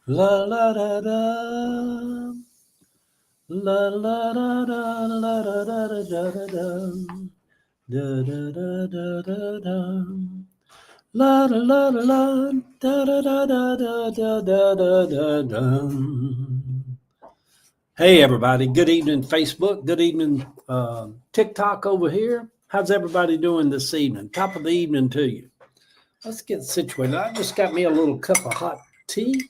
La la da da. La la da da la da da da da da da da da da da da. La la la la la da da da da da da da da da. Hey everybody, good evening Facebook, good evening TikTok over here. How's everybody doing this evening? Top of the evening to you. Let's get situated. I just got me a little cup of hot tea.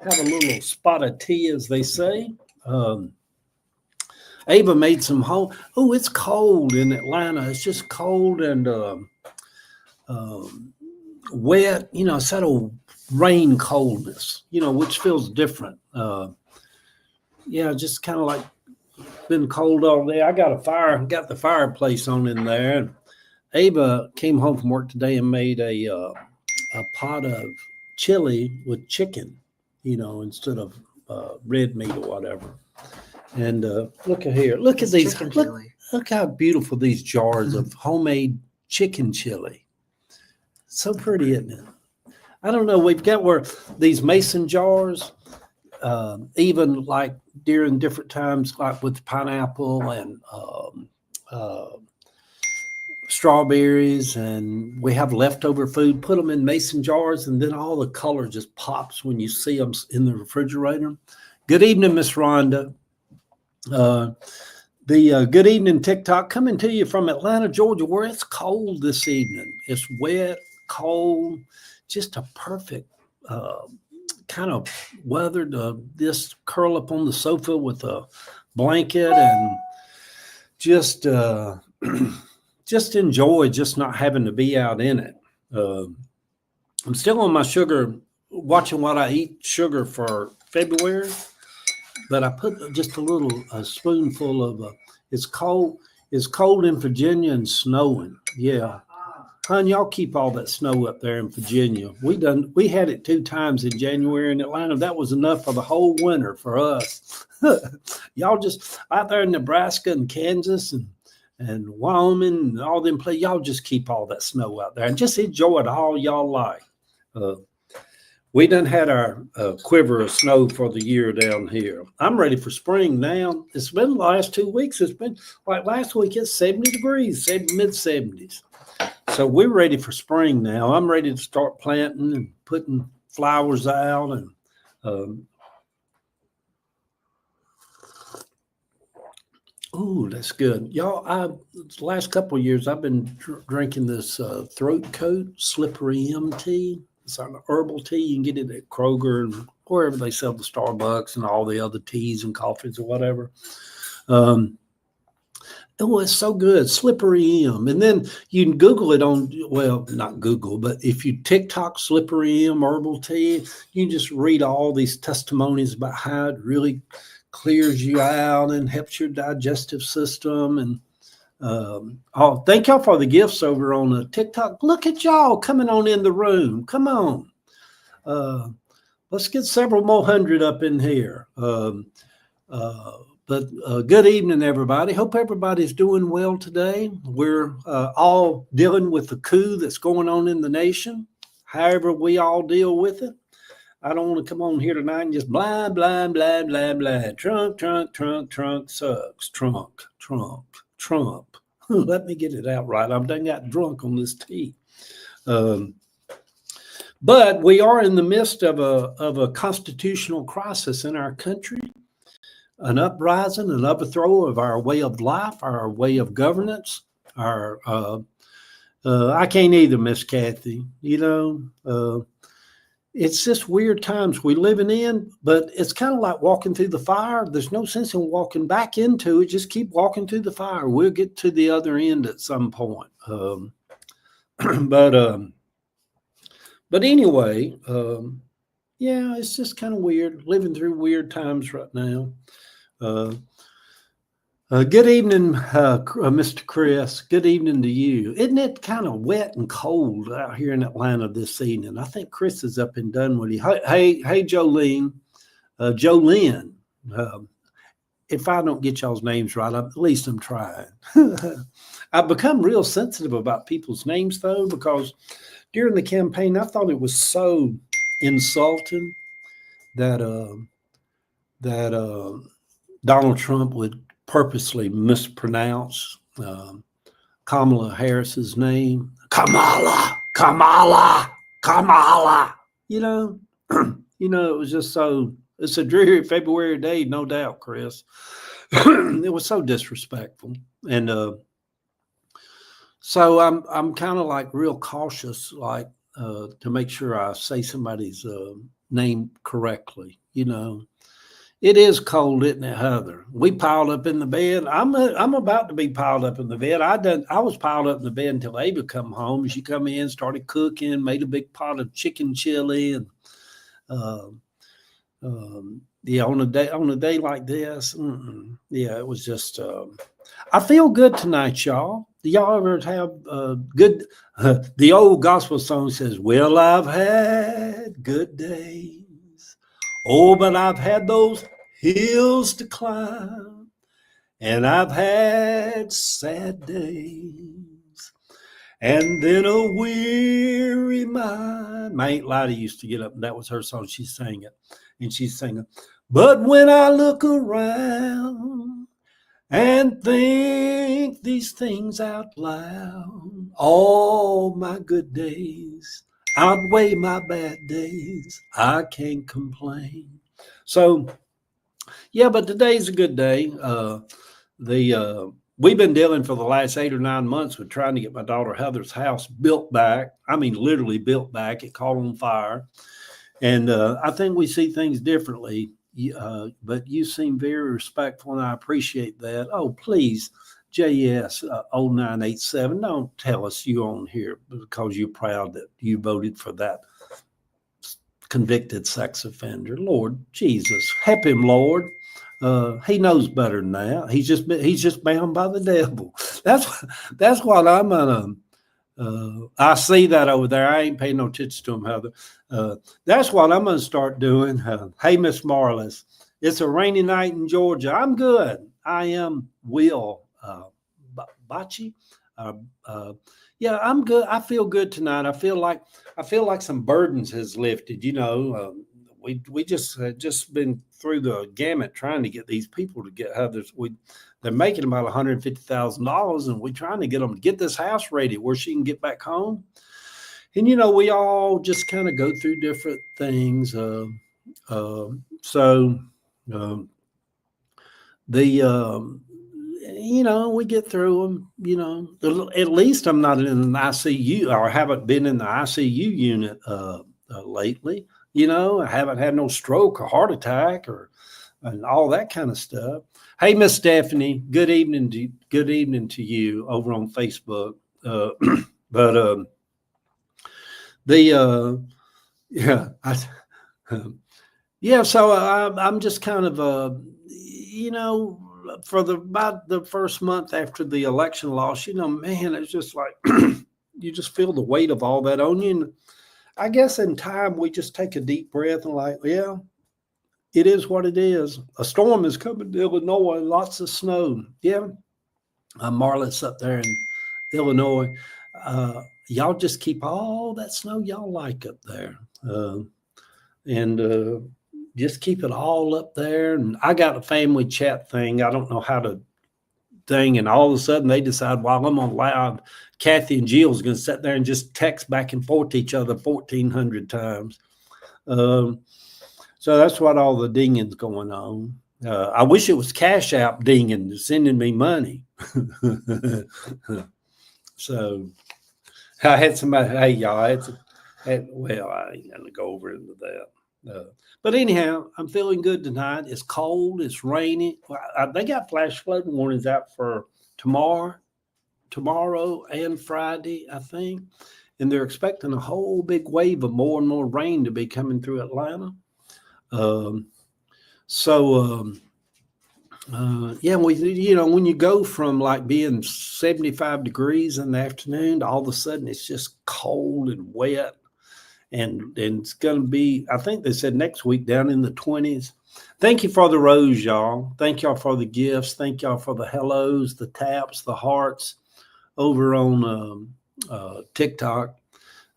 Have a little spot of tea, as they say. Ava made some home. Oh, it's cold in Atlanta. It's just cold and um, wet. You know, it's that old rain coldness. You know, which feels different. Yeah, just kind of like been cold all day. I got got the fireplace on in there. Ava came home from work today and made a pot of chili with chicken. You know, instead of red meat or whatever. And look at here. Look at It's these. chicken Look, chili. look how beautiful these jars of homemade chicken chili. So pretty, isn't it? I don't know. We've got where these mason jars, even like during different times, like with pineapple and uh, strawberries, and we have leftover food, put them in mason jars, and then all the color just pops when you see them in the refrigerator. Good evening, Miss Rhonda. Uh, The good evening TikTok coming to you from Atlanta, Georgia, where it's cold this evening. It's wet, cold, just a perfect uh, kind of weather to just curl up on the sofa with a blanket and just just enjoy just not having to be out in it. Uh, I'm still on my sugar, watching what I eat sugar for February, but I put just a spoonful of it's cold. It's cold in Virginia and snowing. Yeah, hon, y'all keep all that snow up there in Virginia. We had it 2 times in January in Atlanta. That was enough for the whole winter for us. Y'all just out there in Nebraska and Kansas and Wyoming and all them places. Y'all just keep all that snow out there and just enjoy it all y'all like. Uh, we done had our quiver of snow for the year down here. I'm ready for spring now. It's been the last 2 weeks. It's been like last week, it's 70 degrees, mid 70s. So we're ready for spring now. I'm ready to start planting and putting flowers out. And oh, that's good. Y'all, the last couple of years, I've been drinking this throat coat, slippery M tea. It's an herbal tea. You can get it at Kroger and wherever they sell the Starbucks and all the other teas and coffees or whatever. Um, Oh, it's so good. Slippery M. And then you can Google it on, well, not Google, but if you TikTok Slippery M herbal tea, you can just read all these testimonies about how it really clears you out and helps your digestive system. And oh, thank y'all for the gifts over on TikTok. Look at y'all coming on in the room. Come on. Uh, let's get several more hundred up in here. Uh, but good evening, everybody. Hope everybody's doing well today. We're all dealing with the coup that's going on in the nation. However, we all deal with it. I don't want to come on here tonight and just blah, blah, blah, blah, blah. Trump sucks. Trump. Let me get it out right. I've done got drunk on this tea. Um, but we are in the midst of a constitutional crisis in our country, an uprising, an overthrow of our way of life, our way of governance, our I can't either, Miss Kathy. You know, it's just weird times we living in, but it's kind of like walking through the fire. There's no sense in walking back into it. Just keep walking through the fire. We'll get to the other end at some point. But anyway, yeah, it's just kind of weird living through weird times right now. Uh, good evening, Mr. Chris. Good evening to you. Isn't it kind of wet and cold out here in Atlanta this evening? I think Chris is up and done with you. Hey, Jolene. Jolene. If I don't get y'all's names right, at least I'm trying. I've become real sensitive about people's names, though, because during the campaign, I thought it was so insulting that Donald Trump would purposely mispronounce Kamala Harris's name. Kamala, Kamala, Kamala. You know, it was just so. It's a dreary February day, no doubt, Chris. It was so disrespectful, and so I'm kind of like real cautious, like to make sure I say somebody's name correctly. It is cold, isn't it, Heather? We piled up in the bed. I'm about to be piled up in the bed. I was piled up in the bed until Ava come home. She come in, started cooking, made a big pot of chicken chili, and yeah, on a day like this, yeah, it was just. I feel good tonight, y'all. Do y'all ever have good? The old gospel song says, "Well, I've had good days. Oh, but I've had those hills to climb, and I've had sad days, and then a weary mind." My Aunt Lottie used to get up, and that was her song. She sang it, and she's singing, "But when I look around and think these things out loud, all my good days outweigh my bad days. I can't complain." So, yeah, but today's a good day. We've been dealing for the last 8 or 9 months with trying to get my daughter Heather's house built back. I mean, literally built back. It caught on fire. And I think we see things differently. But you seem very respectful, and I appreciate that. Oh, please, JS 0987, don't tell us you're on here because you're proud that you voted for that convicted sex offender. Lord Jesus, help him, Lord. He knows better than that. He's just bound by the devil. That's what I'm gonna. I see that over there. I ain't paying no attention to him, Heather. That's what I'm going to start doing. Hey, Miss Marlis, it's a rainy night in Georgia. I'm good. I am Will Bachi. Yeah, I'm good. I feel good tonight. I feel like some burdens has lifted. We just been through the gamut trying to get these people to get Heather's. They're making about $150,000, and we're trying to get them to get this house ready where she can get back home. And, we all just kind of go through different things. We get through them, at least I'm not in an ICU or haven't been in the ICU unit lately. I haven't had no stroke or heart attack and all that kind of stuff. Hey, Miss Stephanie, good evening to you over on Facebook. So I'm just kind of for about the first month after the election loss, man, it's just like you just feel the weight of all that on you. And I guess in time we just take a deep breath and like, yeah, it is what it is. A storm is coming to Illinois, lots of snow. Yeah. Marla's up there in Illinois. Y'all just keep all that snow y'all like up there. And just keep it all up there. And I got a family chat thing. I don't know how to thing. And all of a sudden they decide while I'm on live, Kathy and Jill's going to sit there and just text back and forth to each other 1,400 times. So that's what all the dinging's going on. I wish it was Cash App dinging, sending me money. So I had somebody, hey, y'all, I ain't going to go over into that. But anyhow, I'm feeling good tonight. It's cold. It's rainy. They got flash flood warnings out for tomorrow and Friday, I think. And they're expecting a whole big wave of more and more rain to be coming through Atlanta. When you go from like being 75 degrees in the afternoon to all of a sudden it's just cold and wet, and it's going to be, I think they said next week down in the 20s. Thank you for the rose, y'all. Thank y'all for the gifts. Thank y'all for the hellos, the taps, the hearts over on TikTok.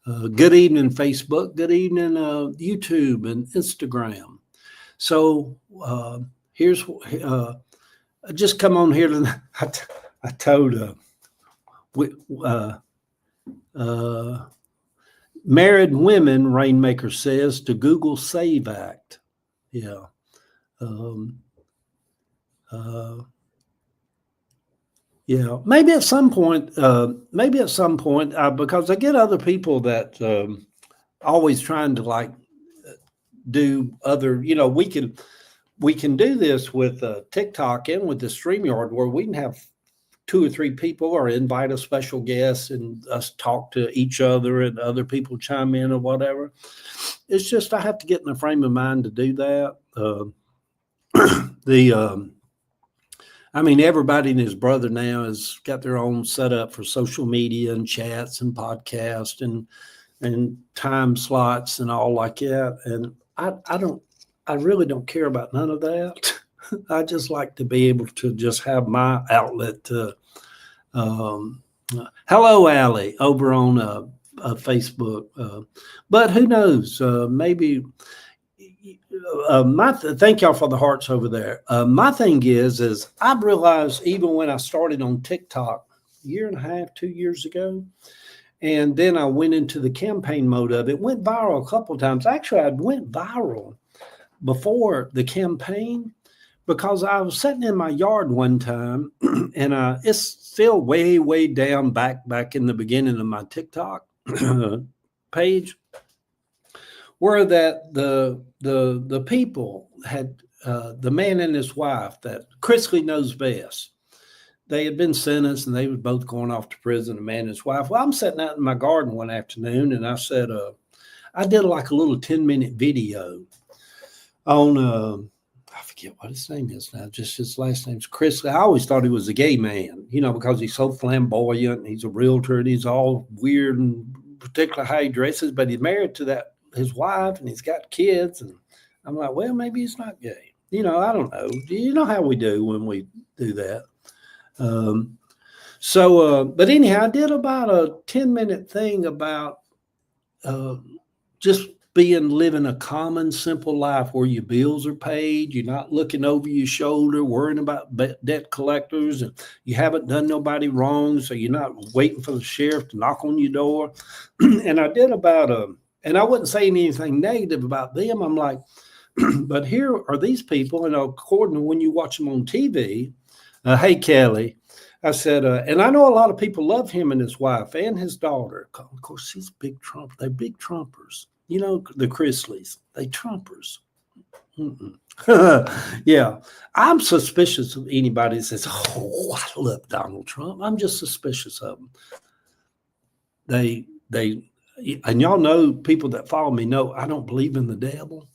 Good evening, Facebook. Good evening, YouTube and Instagram. So here's I just come on here to I told married women, Rainmaker says, to Google Save Act. Yeah. Yeah, maybe at some point, because I get other people that always trying to like do other, we can do this with TikTok and with the StreamYard where we can have 2 or 3 people or invite a special guest and us talk to each other and other people chime in or whatever. It's just I have to get in the frame of mind to do that. Everybody and his brother now has got their own setup for social media and chats and podcasts and time slots and all like that. And I really don't care about none of that. I just like to be able to just have my outlet to, hello, Allie, over on Facebook. But who knows? Maybe. Thank y'all for the hearts over there. My thing is I've realized even when I started on TikTok a year and a half, 2 years ago, and then I went into the campaign mode of it, went viral a couple of times. Actually, I went viral before the campaign because I was sitting in my yard one time and it's still way, way down back in the beginning of my TikTok page, where that the people had the man and his wife that Chrisley knows best. They had been sentenced and they were both going off to prison, the man and his wife. Well, I'm sitting out in my garden one afternoon and I said, I did like a little 10-minute video on, I forget what his name is now, just his last name's Chris. I always thought he was a gay man, because he's so flamboyant and he's a realtor and he's all weird and particularly how he dresses, but he's married to his wife and he's got kids. And I'm like, well, maybe he's not gay. I don't know. You know how we do when we do that. But anyhow, I did about a 10-minute thing about just living a common, simple life where your bills are paid. You're not looking over your shoulder, worrying about debt collectors, and you haven't done nobody wrong. So you're not waiting for the sheriff to knock on your door. And I did about and I wasn't saying anything negative about them. I'm like, but here are these people, and according to when you watch them on TV, hey, Kelly, I said, and I know a lot of people love him and his wife and his daughter. Of course, she's a big Trump. They're big Trumpers. The Chrisleys, they Trumpers. Yeah, I'm suspicious of anybody that says, oh, I love Donald Trump. I'm just suspicious of them. And y'all know, people that follow me know I don't believe in the devil,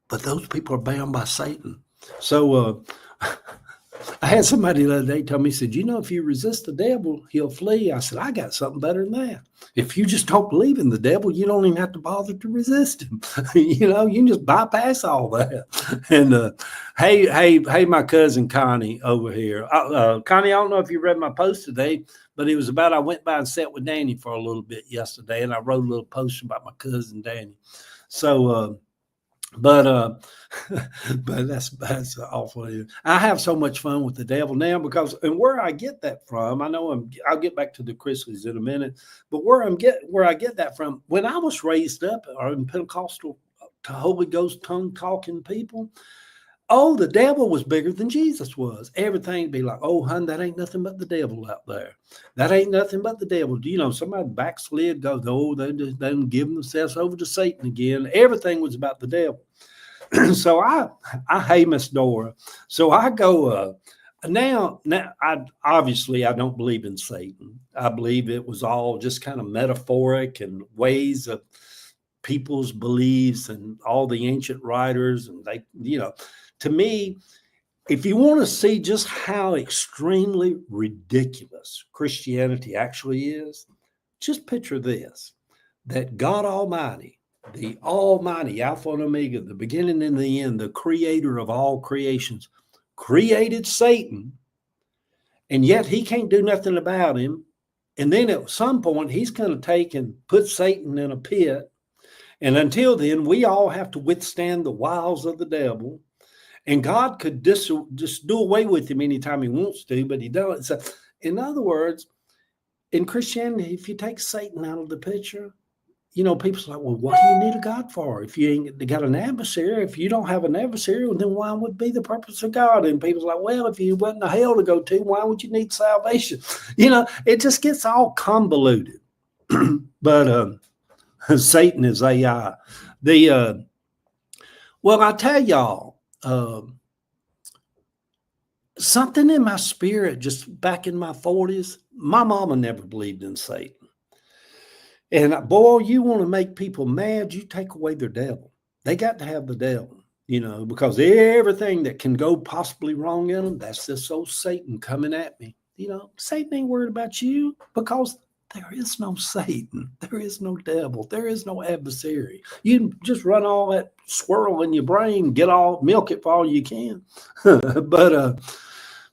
but those people are bound by Satan. So I had somebody the other day tell me, he said, if you resist the devil, he'll flee. I said, I got something better than that. If you just don't believe in the devil, you don't even have to bother to resist him. You can just bypass all that. And hey, my cousin Connie over here. Connie, I don't know if you read my post today, but it was about I went by and sat with Danny for a little bit yesterday, and I wrote a little post about my cousin Danny. So, but that's awful. I have so much fun with the devil now because, and where I get that from, I know I'll get back to the Chrisleys in a minute, but where I get that from, when I was raised up in Pentecostal to Holy Ghost tongue talking people, the devil was bigger than Jesus was. Everything be like, oh, hun, that ain't nothing but the devil out there. That ain't nothing but the devil. Somebody backslid, goes, they didn't give themselves over to Satan again. Everything was about the devil. So I hate Miss Dora. So I go, now I don't believe in Satan. I believe it was all just kind of metaphoric and ways of people's beliefs and all the ancient writers. And they, to me, if you want to see just how extremely ridiculous Christianity actually is, just picture this, that God Almighty, the Almighty, Alpha and Omega, the beginning and the end, the creator of all creations, created Satan, and yet he can't do nothing about him. And then at some point, he's going to take and put Satan in a pit, And until then, we all have to withstand the wiles of the devil. And God could just do away with him anytime he wants to, but he doesn't. So, in other words, in Christianity, if you take Satan out of the picture, people say, well, what do you need a God for? If you ain't got an adversary, if you don't have an adversary, then why would be the purpose of God? And people's like, well, if you wasn't a hell to go to, why would you need salvation? It just gets all convoluted. But Satan is AI. Well, I tell y'all, something in my spirit, just back in my 40s, my mama never believed in Satan. And boy, you want to make people mad, you take away their devil. They got to have the devil, because everything that can go possibly wrong in them, that's this old Satan coming at me. Satan ain't worried about you because there is no Satan. There is no devil. There is no adversary. You just run all that swirl in your brain, milk it for all you can. But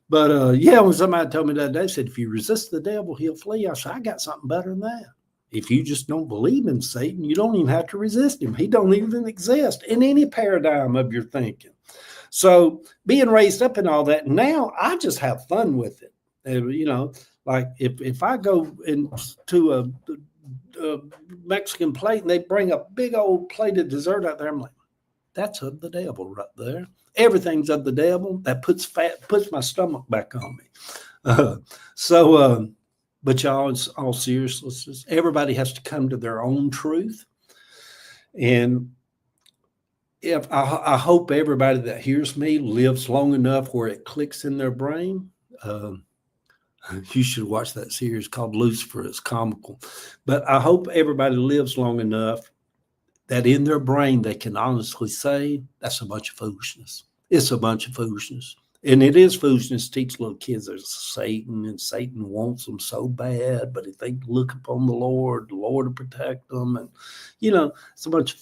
when somebody told me that, they said, if you resist the devil, he'll flee. I said, I got something better than that. If you just don't believe in Satan, you don't even have to resist him. He don't even exist in any paradigm of your thinking. So being raised up in all that, now I just have fun with it. Like if I go into a Mexican plate and they bring a big old plate of dessert out there, I'm like, that's of the devil right there. Everything's of the devil. That puts my stomach back on me. But y'all, in all seriousness, everybody has to come to their own truth. And if I hope everybody that hears me lives long enough where it clicks in their brain. You should watch that series called Lucifer. It's comical. But I hope everybody lives long enough that in their brain they can honestly say, that's a bunch of foolishness. It's a bunch of foolishness. And it is foolishness to teach little kids there's Satan, and Satan wants them so bad. But if they look upon the Lord will protect them. And, it's a bunch of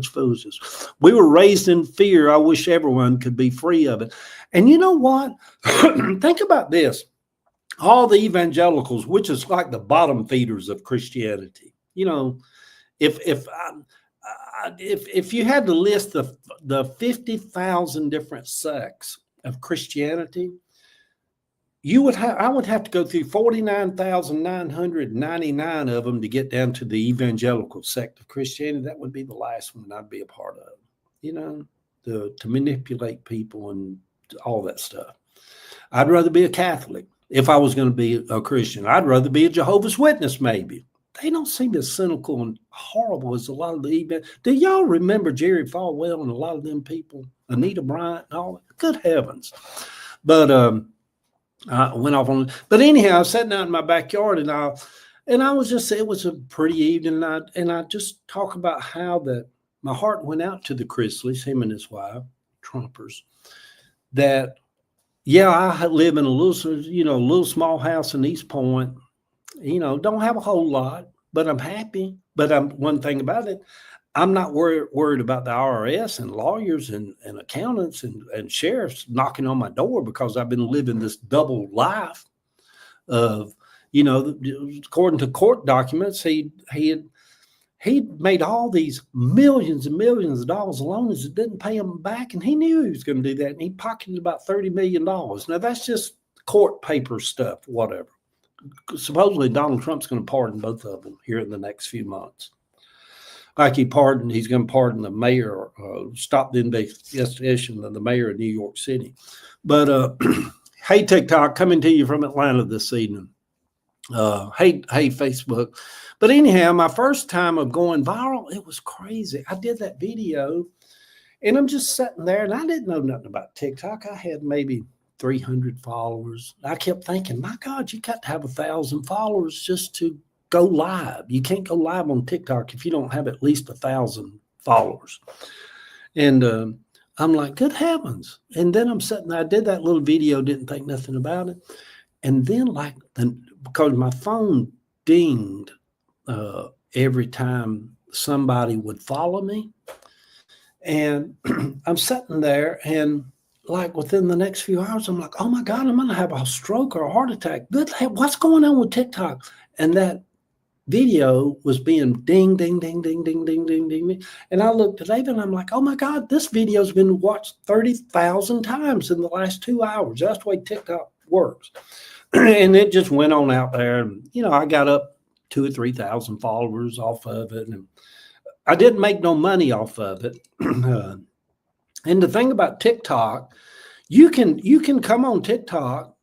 foolishness. We were raised in fear. I wish everyone could be free of it. And you know what? Think about this. All the evangelicals, which is like the bottom feeders of Christianity, if you had to list the 50,000 different sects of Christianity, I would have to go through 49,999 of them to get down to the evangelical sect of Christianity. That would be the last one I'd be a part of, to manipulate people and all that stuff. I'd rather be a Catholic. If I was going to be a Christian, I'd rather be a Jehovah's Witness, maybe. They don't seem as cynical and horrible as a lot of the Do y'all remember Jerry Falwell and a lot of them people, Anita Bryant and all that? Good heavens. But I went off on. But anyhow, I was sitting out in my backyard and I was just, it was a pretty evening. And I just talk about how that my heart went out to the Chrisleys, him and his wife, Trumpers, that, yeah, I live in a little small house in East Point. Don't have a whole lot, but I'm happy. But one thing about it, I'm not worried about the IRS and lawyers and accountants and sheriffs knocking on my door because I've been living this double life of, according to court documents, he made all these millions and millions of dollars of loans that didn't pay him back, and he knew he was going to do that, and he pocketed about $30 million. Now, that's just court paper stuff, whatever. Supposedly, Donald Trump's going to pardon both of them here in the next few months. Like he's going to pardon the mayor, stop the investigation of the mayor of New York City. But hey, TikTok, coming to you from Atlanta this evening. Hey, Facebook. But anyhow, my first time of going viral, it was crazy. I did that video and I'm just sitting there and I didn't know nothing about TikTok. I had maybe 300 followers. I kept thinking, my God, you got to have 1,000 followers just to go live. You can't go live on TikTok if you don't have at least 1,000 followers. And I'm like, good heavens. And then I'm sitting there, I did that little video, didn't think nothing about it. And then because my phone dinged every time somebody would follow me. And I'm sitting there and within the next few hours, I'm like, oh my God, I'm going to have a stroke or a heart attack. What's going on with TikTok? And that video was being ding, ding, ding, ding, ding, ding, ding, ding, ding. And I looked at Ava and I'm like, oh my God, this video's been watched 30,000 times in the last 2 hours. That's the way TikTok works. And it just went on out there. And, I got up 2,000 or 3,000 followers off of it. And I didn't make no money off of it. And the thing about TikTok, you can come on TikTok.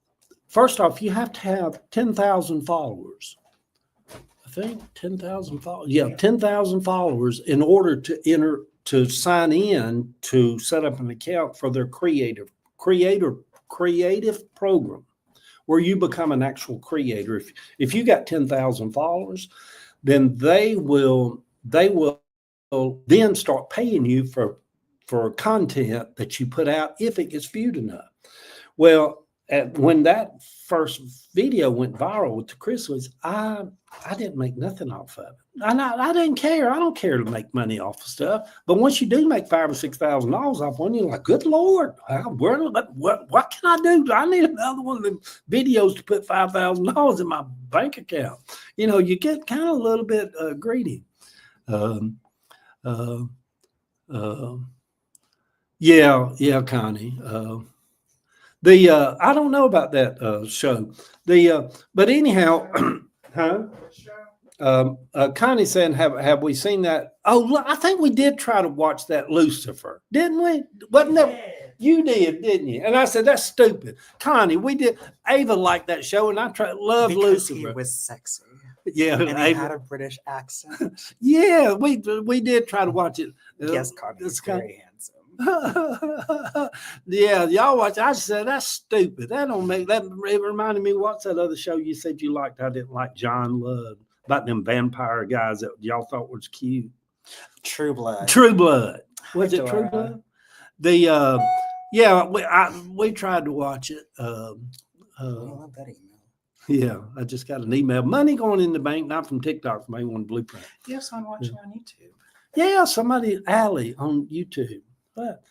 First off, you have to have 10,000 followers. I think 10,000 followers. Yeah, 10,000 followers in order to sign in to set up an account for their creative program, where you become an actual creator. If you got 10,000 followers, then they will then start paying you for content that you put out if it gets viewed enough. Well, when that first video went viral with the Chrisleys, I didn't make nothing off of it. I didn't care. I don't care to make money off of stuff. But once you do make $5,000 or $6,000 off one, you're like, good Lord, what can I do? I need another one of them videos to put $5,000 in my bank account. You get kind of a little bit greedy. Yeah, Connie. I don't know about that show. But anyhow, Connie saying, have we seen that? Oh, I think we did try to watch that Lucifer, didn't we? Wasn't that you did, didn't you? And I said, that's stupid. Connie, we did. Ava liked that show, and I loved Lucifer. He was sexy. Yeah, and he had a British accent. Yeah, we did try to watch it. Yes, Connie is very handsome. Yeah, y'all watch. I said that's stupid. That don't make that. It reminded me. What's that other show you said you liked? I didn't like. John Love, about them vampire guys that y'all thought was cute. True Blood. True Blood. Was it True Blood? We tried to watch it. I love that email. Yeah, I just got an email. Money going in the bank, not from TikTok, from A1 Blueprint. Yes, I'm watching on YouTube. Yeah, somebody, Allie, on YouTube. But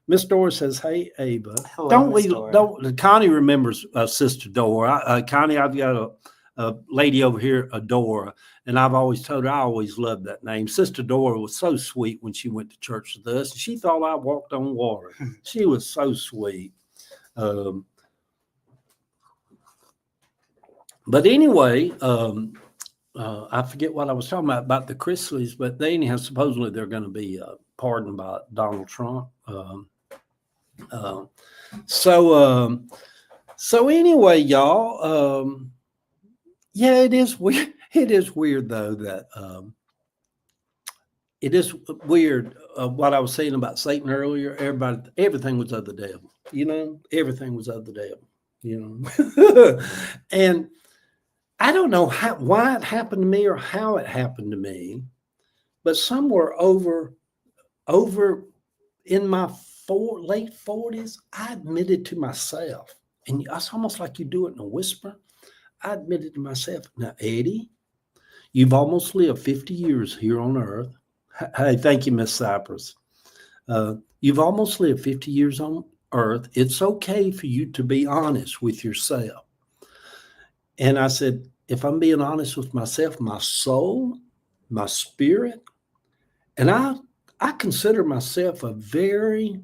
Miss Dora says, "Hey, Ava, Hello, Connie remembers Sister Dora. Connie, I've got a lady over here, Adora, and I've always told her I always loved that name. Sister Dora was so sweet when she went to church with us. She thought I walked on water. She was so sweet. But anyway, I forget what I was talking about the Chrisleys, but anyhow, supposedly they're going to be pardoned by Donald Trump. So anyway, y'all, yeah, it is weird. It is weird though that it is weird what I was saying about Satan earlier. Everything was of the devil. Everything was of the devil. And I don't know why it happened to me or how it happened to me, but somewhere over in my late 40s, I admitted to myself, and it's almost like you do it in a whisper. I admitted to myself, now, Eddie, you've almost lived 50 years here on earth. Hey, thank you, Miss Cypress. You've almost lived 50 years on earth. It's okay for you to be honest with yourself. And I said, if I'm being honest with myself, my soul, my spirit, and I consider myself a very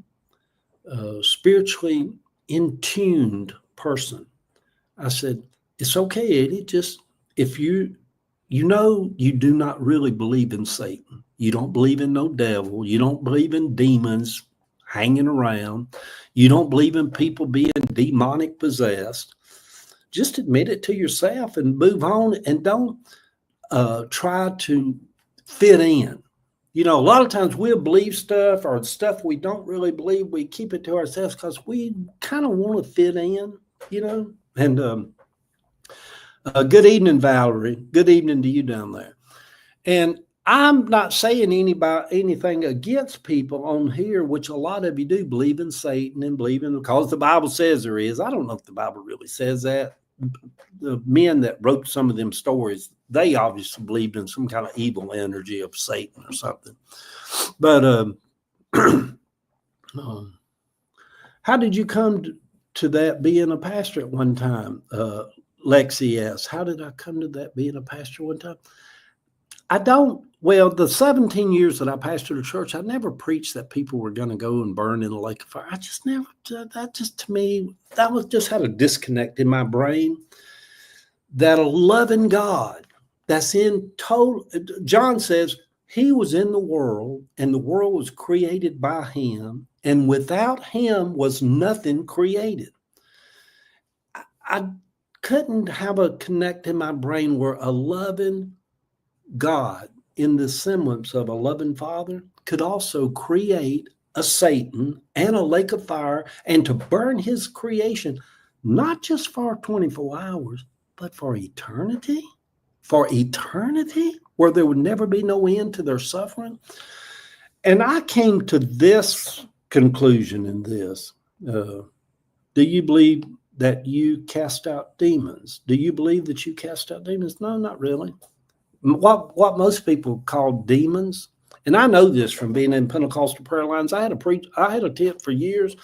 spiritually in-tuned person. I said, it's okay, Eddie. Just if you do not really believe in Satan. You don't believe in no devil. You don't believe in demons hanging around. You don't believe in people being demonic possessed. Just admit it to yourself and move on, and don't try to fit in. A lot of times we'll believe stuff or stuff we don't really believe. We keep it to ourselves because we kind of want to fit in, And good evening, Valerie. Good evening to you down there. And I'm not saying anything against people on here, which a lot of you do believe in Satan and believe in, because the Bible says there is. I don't know if the Bible really says that. The men that wrote some of them stories, they obviously believed in some kind of evil energy of Satan or something. But how did you come to that being a pastor at one time? Lexi asks, how did I come to that being a pastor one time? The 17 years that I pastored a church, I never preached that people were going to go and burn in a lake of fire. I just never, that just to me, that was just had a disconnect in my brain. That a loving God that's in total, John says, he was in the world and the world was created by him, and without him was nothing created. I couldn't have a connect in my brain where a loving God in the semblance of a loving father could also create a Satan and a lake of fire and to burn his creation, not just for 24 hours, but for eternity, where there would never be no end to their suffering. And I came to this conclusion in this. Do you believe that you cast out demons? Do you believe that you cast out demons? No, not really. What most people call demons, and I know this from being in Pentecostal prayer lines. I had a tip for years.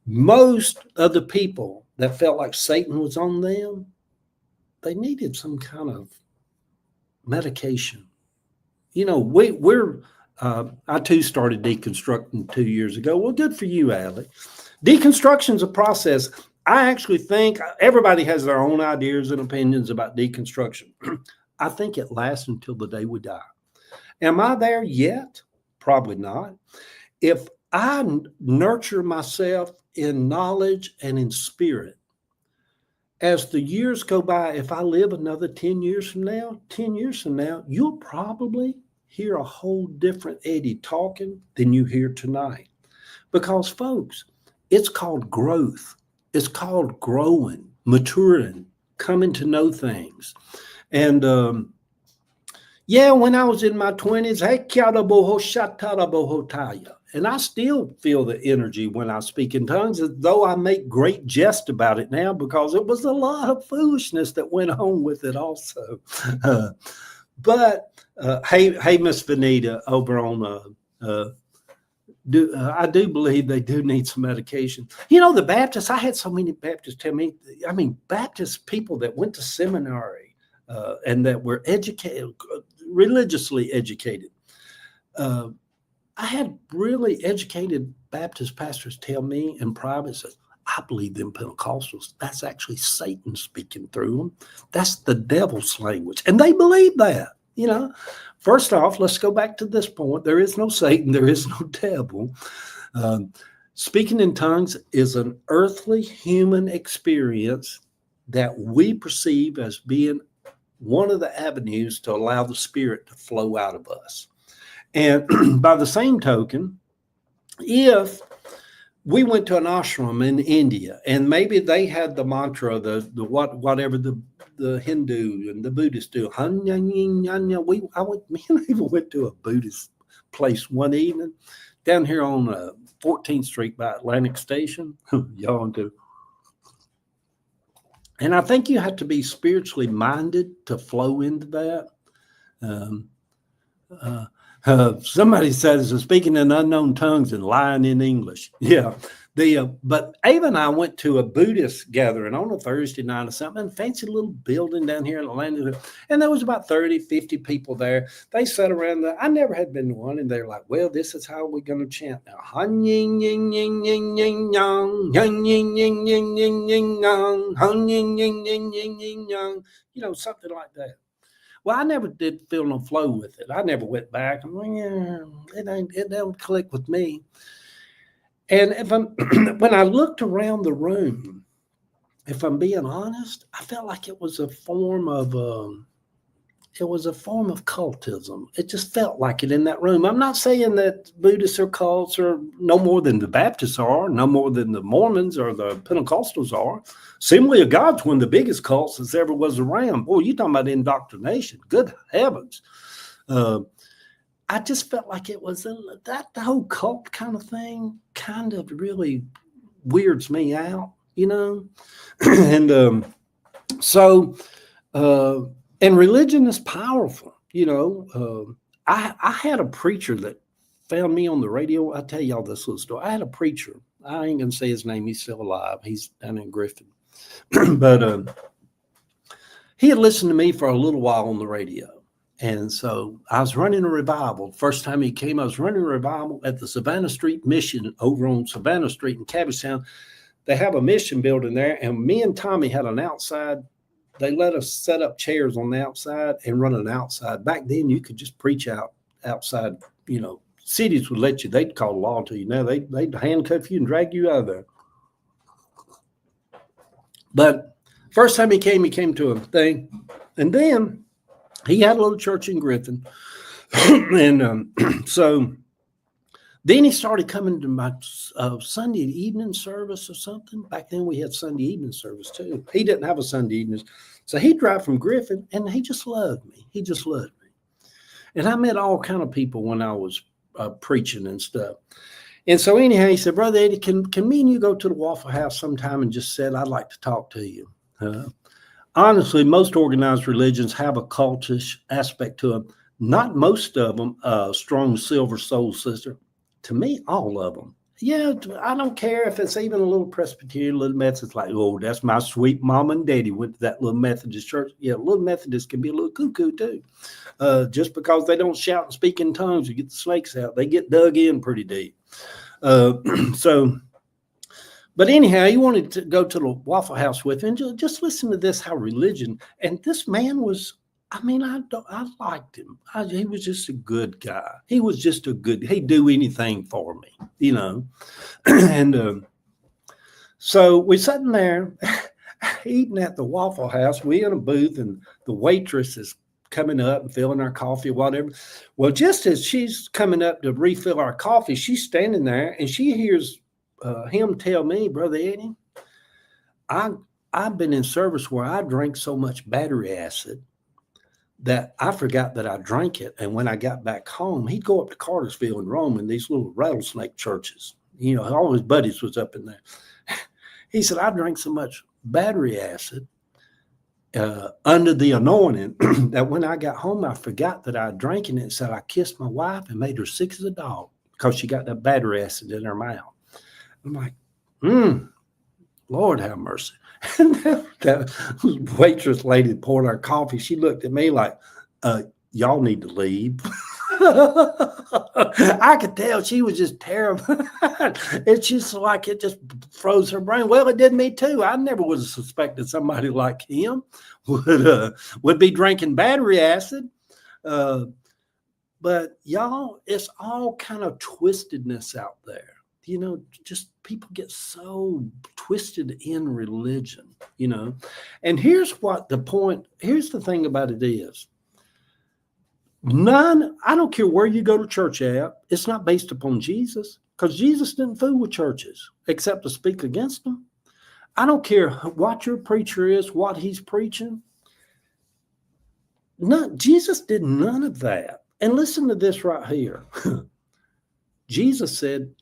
Most of the people that felt like Satan was on them, they needed some kind of medication. You know, I too started deconstructing 2 years ago. Well, good for you, Allie. Deconstruction is a process. I actually think everybody has their own ideas and opinions about deconstruction. I think it lasts until the day we die. Am I there yet? Probably not. If I nurture myself in knowledge and in spirit, as the years go by, if I live another 10 years from now, you'll probably hear a whole different Eddie talking than you hear tonight. Because, folks, it's called growth. It's called growing, maturing, coming to know things. And when I was in my 20s, and I still feel the energy when I speak in tongues, as though I make great jest about it now because it was a lot of foolishness that went on with it also. But hey, Miss Vanita over on I do believe they do need some medication. You know, the Baptists, I had so many Baptists tell me, Baptist people that went to seminary and that were educated, religiously educated. I had really educated Baptist pastors tell me in private, says, I believe them Pentecostals, that's actually Satan speaking through them. That's the devil's language. And they believe that, you know. First off, let's go back to this point. There is no Satan. There is no devil. Speaking in tongues is an earthly human experience that we perceive as being one of the avenues to allow the Spirit to flow out of us. And by the same token, if we went to an ashram in India and maybe they had the mantra, whatever the Hindu and the Buddhists do, me and I even went to a Buddhist place one evening down here on 14th Street by Atlantic Station. Y'all do. And I think you have to be spiritually minded to flow into that. Somebody says speaking in unknown tongues and lying in English. Yeah. But Ava and I went to a Buddhist gathering on a Thursday night or something, a fancy little building down here in Atlanta. And there was about 30, 50 people there. They sat around there. I never had been to one. And they're like, well, this is how we're going to chant now. You know, something like that. Well, I never did feel no flow with it. I never went back. It don't click with me. And when I looked around the room, if I'm being honest, I felt like it was a form of cultism. It just felt like it in that room. I'm not saying that Buddhists or cults are no more than the Baptists are, no more than the Mormons or the Pentecostals are. Assembly of God's one of the biggest cults that's ever was around. Boy, you're talking about indoctrination. Good heavens. I just felt like it was that the whole cult kind of thing kind of really weirds me out, you know? And and religion is powerful, you know. I had a preacher that found me on the radio. I'll tell y'all this little story. I had a preacher. I ain't going to say his name. He's still alive. He's down in Griffin. But he had listened to me for a little while on the radio. And so I was running a revival. First time he came, I was running a revival at the Savannah Street Mission over on Savannah Street in Cabbagetown. They have a mission building there, and me and Tommy had an outside. They let us set up chairs on the outside and run an outside. Back then, you could just preach outside. You know, cities would let you. They'd call the law to you. Now they'd handcuff you and drag you out of there. But first time he came to a thing, and then he had a little church in Griffin. And so then he started coming to my Sunday evening service or something. Back then we had Sunday evening service too. He didn't have a Sunday evening. So he'd drive from Griffin, and he just loved me. He just loved me. And I met all kind of people when I was preaching and stuff. And so anyhow, he said, Brother Eddie, can me and you go to the Waffle House sometime and just said, I'd like to talk to you. Honestly, most organized religions have a cultish aspect to them. Not most of them, strong silver soul sister. To me, all of them. Yeah, I don't care if it's even a little Presbyterian, little Methodist, like, oh, that's my sweet mom and daddy went to that little Methodist church. Yeah, little Methodist can be a little cuckoo too. Just because they don't shout and speak in tongues, you get the snakes out. They get dug in pretty deep. But anyhow, he wanted to go to the Waffle House with him. Just listen to this, how religion. And this man was, I mean, I liked him. He was just a good guy. He was just he'd do anything for me, you know. And so we're sitting there eating at the Waffle House. We in a booth, and the waitress is coming up and filling our coffee or whatever. Well, just as she's coming up to refill our coffee, she's standing there, and she hears him tell me, Brother Eddie, I've been in service where I drank so much battery acid that I forgot that I drank it. And when I got back home, he'd go up to Cartersville in Rome in these little rattlesnake churches. You know, all his buddies was up in there. He said, I drank so much battery acid under the anointing that when I got home, I forgot that I drank it and said I kissed my wife and made her sick as a dog because she got that battery acid in her mouth. I'm like, Lord have mercy. And that waitress lady poured our coffee. She looked at me like, y'all need to leave. I could tell she was just terrible. It's just like it just froze her brain. Well, it did me too. I never would have suspected somebody like him would be drinking battery acid. But y'all, it's all kind of twistedness out there. You know, just people get so twisted in religion, you know. And here's the thing about it is, I don't care where you go to church at, it's not based upon Jesus, because Jesus didn't fool with churches except to speak against them. I don't care what your preacher is, what he's preaching. Jesus did none of that. And listen to this right here. Jesus said,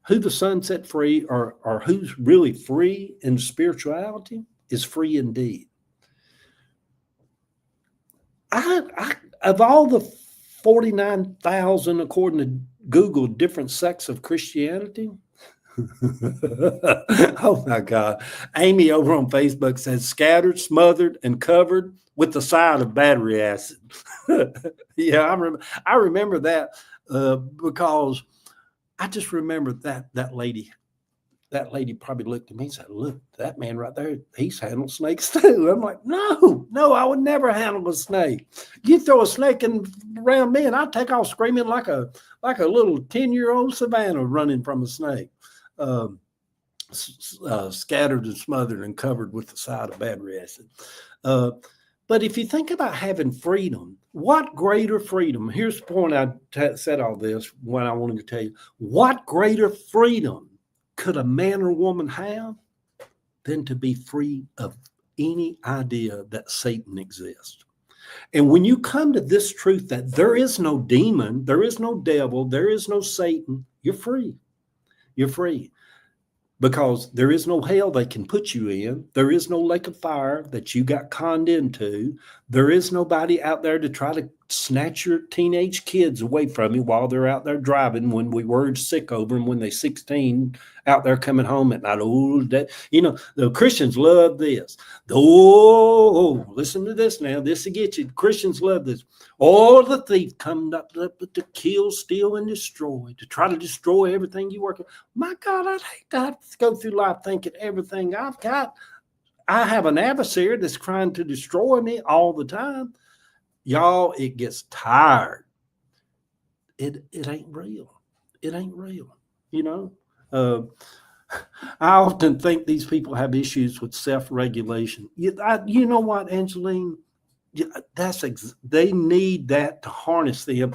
who the Son set free, or who's really free in spirituality, is free indeed. Of all the 49,000, according to Google, different sects of Christianity, oh my God. Amy over on Facebook says, scattered, smothered, and covered with the side of battery acid. Yeah, I remember that because I just remember that lady probably looked at me and said, look, that man right there, he's handled snakes too. I'm like, no, I would never handle a snake. You throw a snake around me and I'll take off screaming like a little 10-year-old Savannah running from a snake. Scattered and smothered and covered with the side of battery acid. But if you think about having freedom, what greater freedom? Here's the point I said all this, what I wanted to tell you. What greater freedom could a man or woman have than to be free of any idea that Satan exists? And when you come to this truth that there is no demon, there is no devil, there is no Satan, you're free. You're free. Because there is no hell they can put you in. There is no lake of fire that you got conned into. There is nobody out there to try to snatch your teenage kids away from you while they're out there driving when we were sick over them when they're 16 out there coming home at night. Oh, that, the Christians love this. Oh, listen to this now. This will get you. Christians love this. All the thief come up to kill, steal, and destroy, to try to destroy everything you work on. My God, I'd hate to have to go through life thinking everything I've got, I have an adversary that's trying to destroy me all the time. Y'all, it gets tired. It ain't real. It ain't real. I often think these people have issues with self-regulation. You know what, Angeline? They need that to harness them.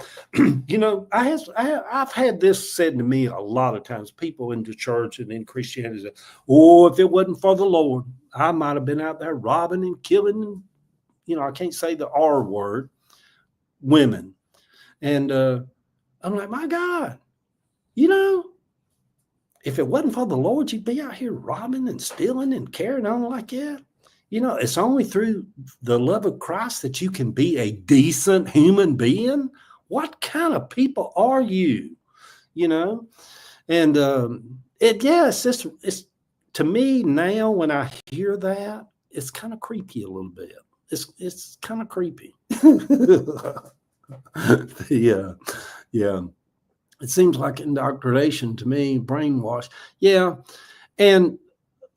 I've had this said to me a lot of times. People in the church and in Christianity say, "Oh, if it wasn't for the Lord, I might have been out there robbing and killing." I can't say the R word, women. And I'm like, my God, if it wasn't for the Lord, you'd be out here robbing and stealing and carrying on like that. It's only through the love of Christ that you can be a decent human being. What kind of people are you? And it's to me now when I hear that, it's kind of creepy a little bit. It's kind of creepy. Yeah. It seems like indoctrination to me, brainwash. Yeah. And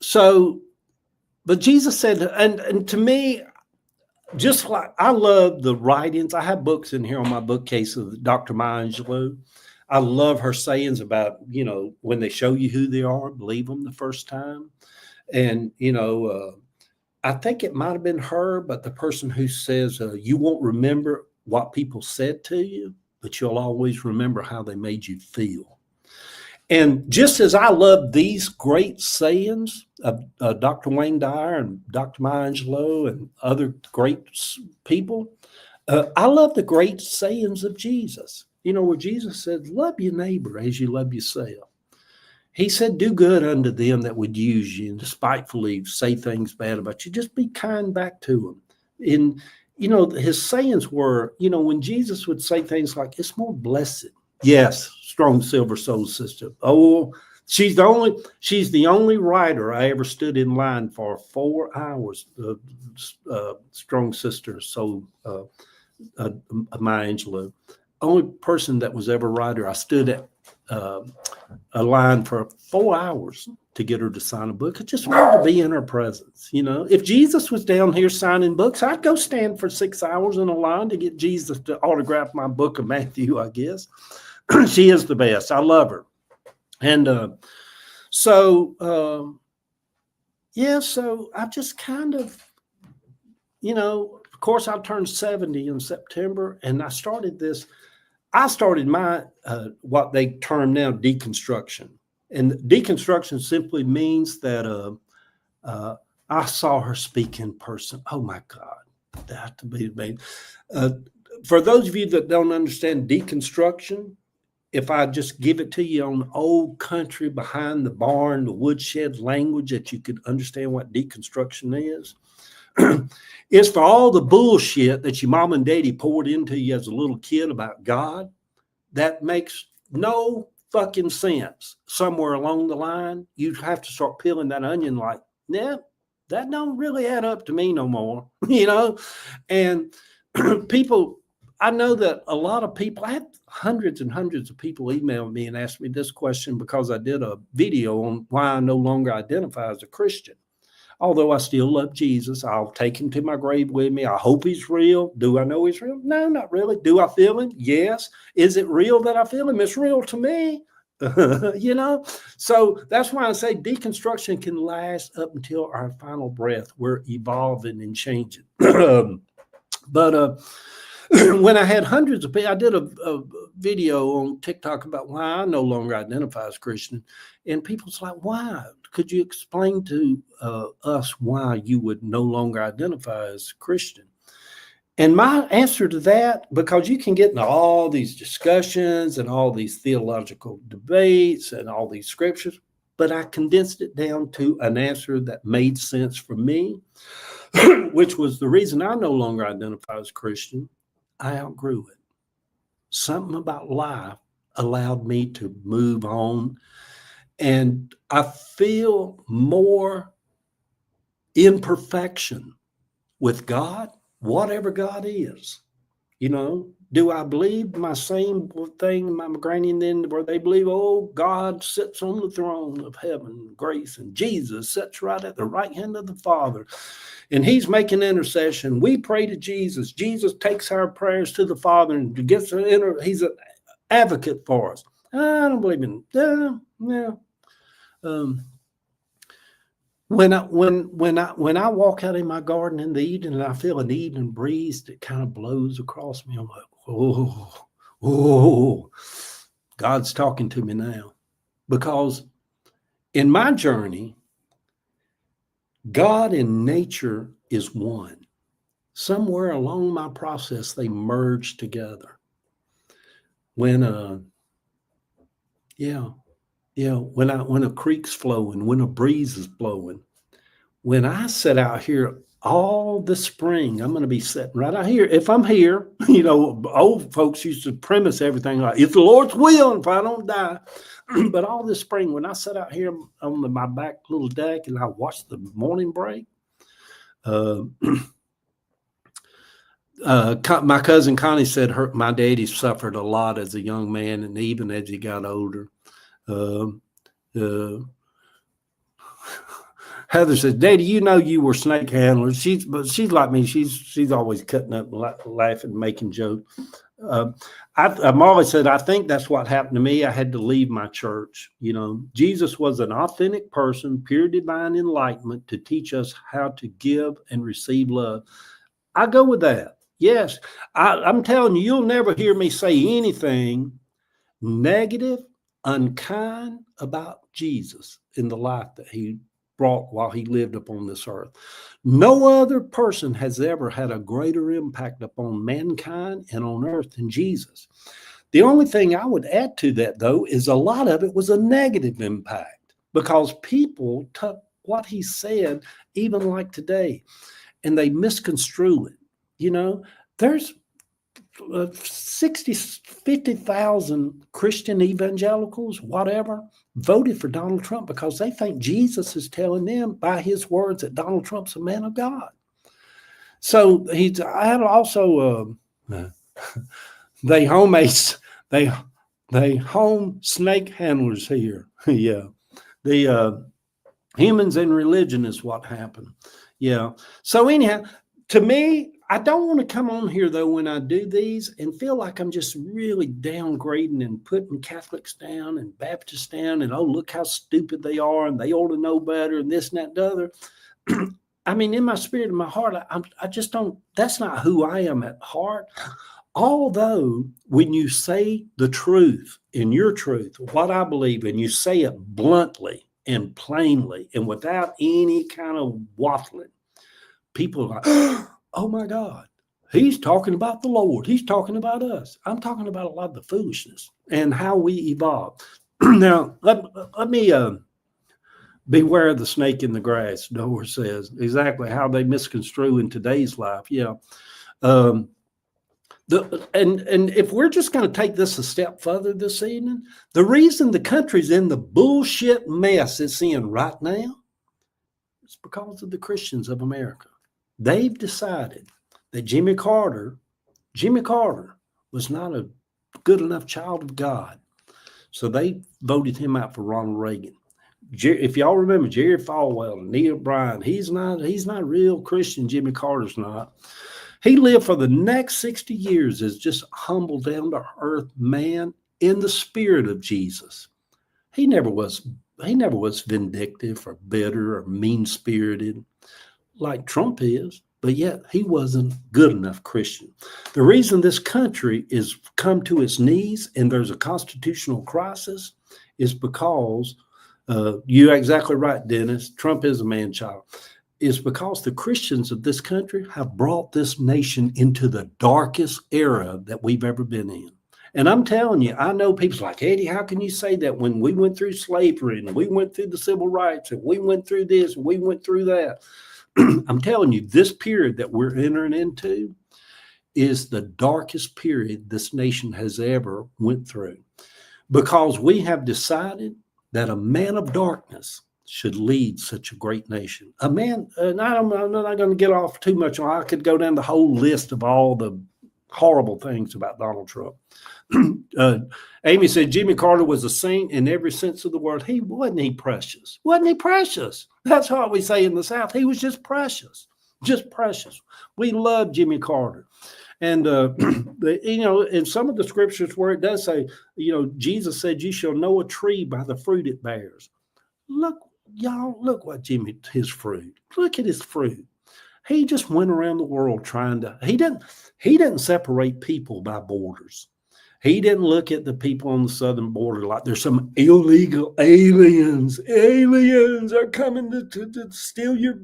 so, but Jesus said, and to me, just like I love the writings. I have books in here on my bookcase of Dr. Maya Angelou. I love her sayings about, when they show you who they are, believe them the first time. And, I think it might have been her, but the person who says, you won't remember what people said to you, but you'll always remember how they made you feel. And just as I love these great sayings of Dr. Wayne Dyer and Dr. Maya Angelou and other great people, I love the great sayings of Jesus. Where Jesus said, love your neighbor as you love yourself. He said, do good unto them that would use you and despitefully say things bad about you. Just be kind back to them. And, his sayings were, when Jesus would say things like, it's more blessed. Yes, strong silver soul sister. Oh, she's the only writer I ever stood in line for 4 hours. Strong sister soul, Maya Angelou. Only person that was ever a writer. I stood at a line for 4 hours to get her to sign a book. I just wanted to be in her presence. If Jesus was down here signing books, I'd go stand for 6 hours in a line to get Jesus to autograph my book of Matthew, I guess. She is the best. I love her. And so I just kind of, of course, I turned 70 in September, and I started my, what they term now deconstruction. And deconstruction simply means that I saw her speak in person. Oh, my God. That to be made. For those of you that don't understand deconstruction, if I just give it to you on old country behind the barn, the woodshed language that you could understand what deconstruction is, it's for all the bullshit that your mom and daddy poured into you as a little kid about God that makes no fucking sense. Somewhere along the line, you have to start peeling that onion like, yeah, that don't really add up to me no more, And people, I know that a lot of people, I had hundreds and hundreds of people email me and ask me this question because I did a video on why I no longer identify as a Christian. Although I still love Jesus, I'll take him to my grave with me. I hope he's real. Do I know he's real? No, not really. Do I feel him? Yes. Is it real that I feel him? It's real to me. So that's why I say deconstruction can last up until our final breath. We're evolving and changing. But when I had hundreds of people, I did a video on TikTok about why I no longer identify as Christian. And people's like, why? Could you explain to us why you would no longer identify as Christian? And my answer to that, because you can get into all these discussions and all these theological debates and all these scriptures, but I condensed it down to an answer that made sense for me, which was the reason I no longer identify as Christian. I outgrew it. Something about life allowed me to move on. And I feel more imperfection with God, whatever God is. You know, do I believe my same thing my granny and then where they believe, oh, God sits on the throne of heaven, grace, and Jesus sits right at the right hand of the Father. And he's making intercession. We pray to Jesus. Jesus takes our prayers to the Father and gets he's an advocate for us. I don't believe in no. When I walk out in my garden in the evening and I feel an evening breeze that kind of blows across me, I'm like, oh, God's talking to me now. Because in my journey, God and nature is one. Somewhere along my process, they merge together. When when a creek's flowing, when a breeze is blowing, when I sit out here all the spring, I'm going to be sitting right out here. If I'm here, you know, old folks used to premise everything like, it's the Lord's will, and if I don't die. But all this spring, when I sit out here on my back little deck and I watch the morning break, my cousin Connie said my daddy suffered a lot as a young man, and even as he got older. Heather says, "Daddy, you know you were snake handler." She's like me. She's always cutting up, laughing, making jokes. I've always said I think that's what happened to me. I had to leave my church. You know, Jesus was an authentic person, pure divine enlightenment to teach us how to give and receive love. I go with that. Yes, I'm telling you, you'll never hear me say anything negative, unkind about Jesus in the life that he brought while he lived upon this earth. No other person has ever had a greater impact upon mankind and on earth than Jesus. The only thing I would add to that, though, is a lot of it was a negative impact because people took what he said, even like today, and they misconstrue it. You know, there's 50,000 Christian evangelicals, whatever, voted for Donald Trump because they think Jesus is telling them by his words that Donald Trump's a man of God. So I had also they home snake handlers here. Yeah, the humans and religion is what happened. Yeah. So anyhow, to me, I don't want to come on here, though, when I do these and feel like I'm just really downgrading and putting Catholics down and Baptists down and, oh, look how stupid they are and they ought to know better and this and that and the other. I mean, in my spirit, in my heart, I just don't, that's not who I am at heart. Although when you say the truth in your truth, what I believe, and you say it bluntly and plainly and without any kind of waffling, people are like, oh my God, he's talking about the Lord. He's talking about us. I'm talking about a lot of the foolishness and how we evolve. Now, let me beware of the snake in the grass, Dover says. Exactly how they misconstrue in today's life. Yeah. And if we're just going to take this a step further this evening, the reason the country's in the bullshit mess it's in right now is because of the Christians of America. They've decided that Jimmy Carter was not a good enough child of God. So they voted him out for Ronald Reagan. If y'all remember Jerry Falwell and Neil Bryan, he's not a real Christian. Jimmy Carter's not. He lived for the next 60 years as just a humble, down to earth man in the spirit of Jesus. He never was vindictive or bitter or mean spirited like Trump is, but yet he wasn't good enough Christian. The reason this country is come to its knees and there's a constitutional crisis is because you're exactly right, Dennis. Trump is a man-child. Is because the Christians of this country have brought this nation into the darkest era that we've ever been in. And I'm telling you, I know people's like, Eddie, how can you say that when we went through slavery and we went through the civil rights and we went through this and we went through that? I'm telling you, this period that we're entering into is the darkest period this nation has ever went through, because we have decided that a man of darkness should lead such a great nation. A man, and I'm not going to get off too much. I could go down the whole list of all the horrible things about Donald Trump. Amy said Jimmy Carter was a saint in every sense of the word. Wasn't he precious? Wasn't he precious? That's what we say in the South. He was just precious, just precious. We love Jimmy Carter. And, in some of the scriptures where it does say, Jesus said, you shall know a tree by the fruit it bears. Look, y'all, look what his fruit. Look at his fruit. He just went around the world he didn't separate people by borders. He didn't look at the people on the southern border like there's some illegal aliens. Aliens are coming to steal your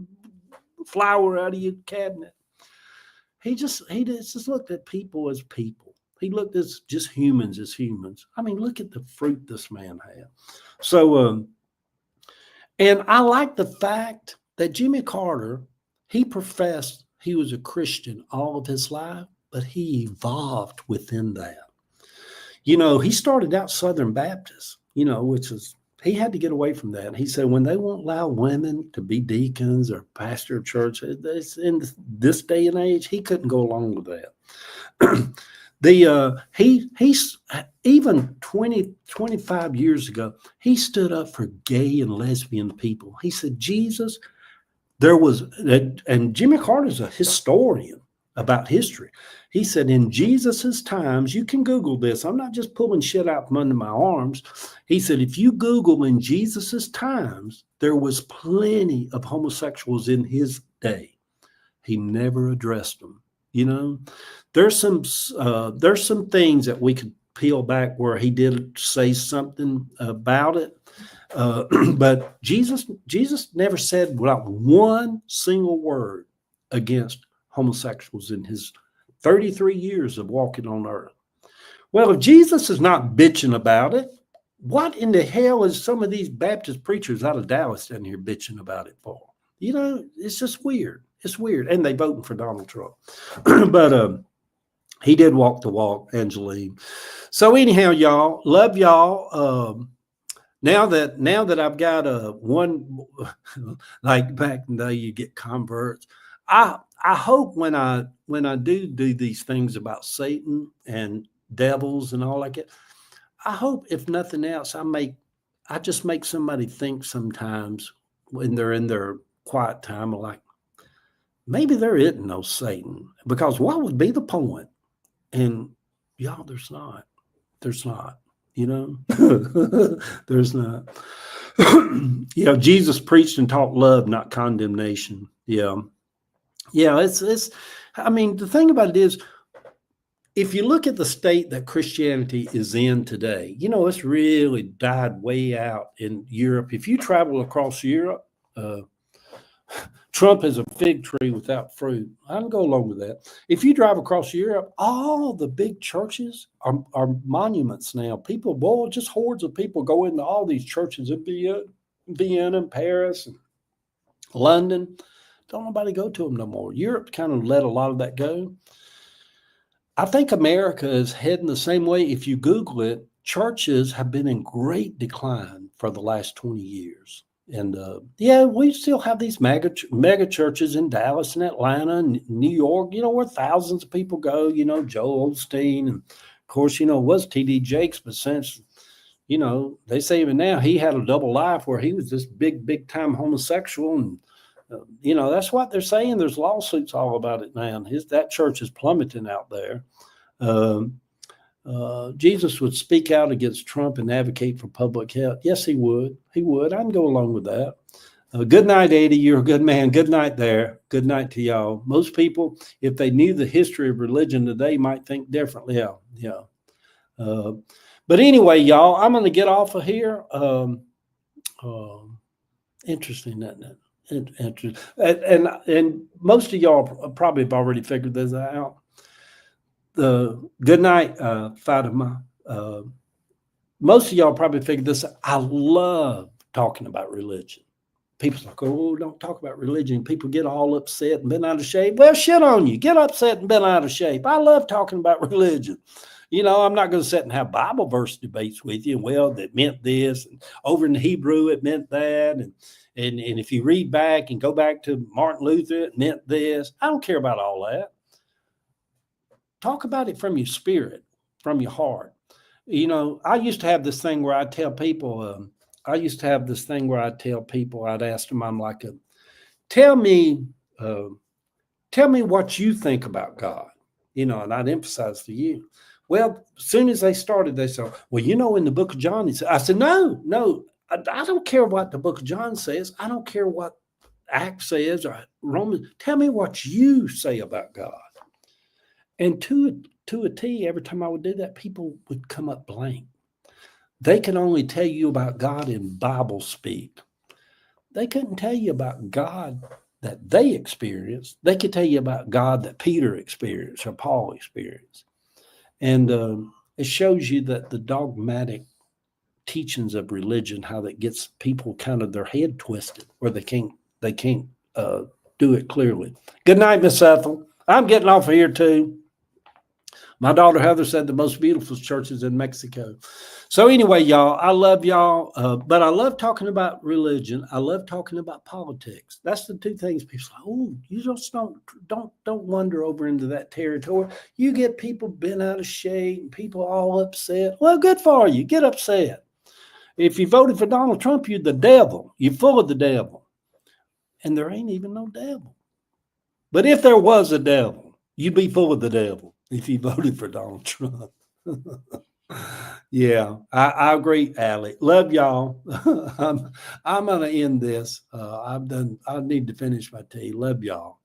flour out of your cabinet. He just looked at people as people. He looked at just humans as humans. I mean, look at the fruit this man had. So, and I like the fact that Jimmy Carter, he professed he was a Christian all of his life, but he evolved within that. He started out Southern Baptist, which is, he had to get away from that. He said, when they won't allow women to be deacons or pastor of church, in this day and age, he couldn't go along with that. He's even 25 years ago, he stood up for gay and lesbian people. He said, Jesus, and Jimmy Carter's a historian about history. He said, in Jesus's times, you can Google this. I'm not just pulling shit out from under my arms. He said, if you Google in Jesus's times, there was plenty of homosexuals in his day. He never addressed them. There's some things that we could peel back where he did say something about it. But Jesus never said without one single word against homosexuals in his 33 years of walking on earth. Well, if Jesus is not bitching about it, what in the hell is some of these Baptist preachers out of Dallas down here bitching about it for? It's just weird. It's weird. And they voting for Donald Trump. But he did walk the walk, Angeline. So anyhow, y'all, love y'all. Now that I've got one, like back in the day, you get converts. I hope when I do these things about Satan and devils and all like it, I hope if nothing else, I just make somebody think sometimes when they're in their quiet time, like maybe there isn't no Satan, because what would be the point? And y'all, there's not, there's not. Jesus preached and taught love, not condemnation. It's I mean, the thing about it is, if you look at the state that Christianity is in today, it's really died way out in Europe. If you travel across Europe, Trump is a fig tree without fruit. I can go along with that. If you drive across Europe, all the big churches are monuments now. People, just hordes of people go into all these churches in Vienna and Paris and London. Don't nobody go to them no more. Europe kind of let a lot of that go. I think America is heading the same way. If you Google it, churches have been in great decline for the last 20 years. And we still have these mega churches in Dallas and Atlanta and New York, where thousands of people go, Joel Osteen. And of course, it was T.D. Jakes, but since, they say even now he had a double life where he was this big time homosexual. And, that's what they're saying. There's lawsuits all about it now. And that church is plummeting out there. Jesus would speak out against Trump and advocate for public health. Yes, he would. He would. I can go along with that. Good night, Eddie. You're a good man. Good night there. Good night to y'all. Most people, if they knew the history of religion today, might think differently. Yeah. But anyway, y'all, I'm going to get off of here. Interesting, isn't it? Interesting. And most of y'all probably have already figured this out. Good night, Fatima. Most of y'all probably figured this out. I love talking about religion. people's like, oh, don't talk about religion. People get all upset and bent out of shape. Well, shit on you. Get upset and bent out of shape. I love talking about religion. I'm not going to sit and have Bible verse debates with you. Well, that meant this. And over in the Hebrew, it meant that. And if you read back and go back to Martin Luther, it meant this. I don't care about all that. Talk about it from your spirit, from your heart. I used to have this thing where I tell people, I'd ask them, I'm like, tell me what you think about God, and I'd emphasize to you. Well, as soon as they started, they said, well, in the book of John, I said, no, I don't care what the book of John says. I don't care what Acts says or Romans. Tell me what you say about God. And to a T, every time I would do that, people would come up blank. They can only tell you about God in Bible speak. They couldn't tell you about God that they experienced. They could tell you about God that Peter experienced or Paul experienced. And it shows you that the dogmatic teachings of religion, how that gets people kind of their head twisted, where they can't do it clearly. Good night, Miss Ethel. I'm getting off of here too. My daughter Heather said the most beautiful church is in Mexico. So anyway, y'all, I love y'all, but I love talking about religion. I love talking about politics. That's the two things people say, oh, you just don't wander over into that territory. You get people bent out of shape and people all upset. Well, good for you. Get upset. If you voted for Donald Trump, you're the devil. You're full of the devil. And there ain't even no devil. But if there was a devil, you'd be full of the devil if you voted for Donald Trump. Yeah, I agree, Allie. Love y'all. I'm going to end this. I need to finish my tea. Love y'all.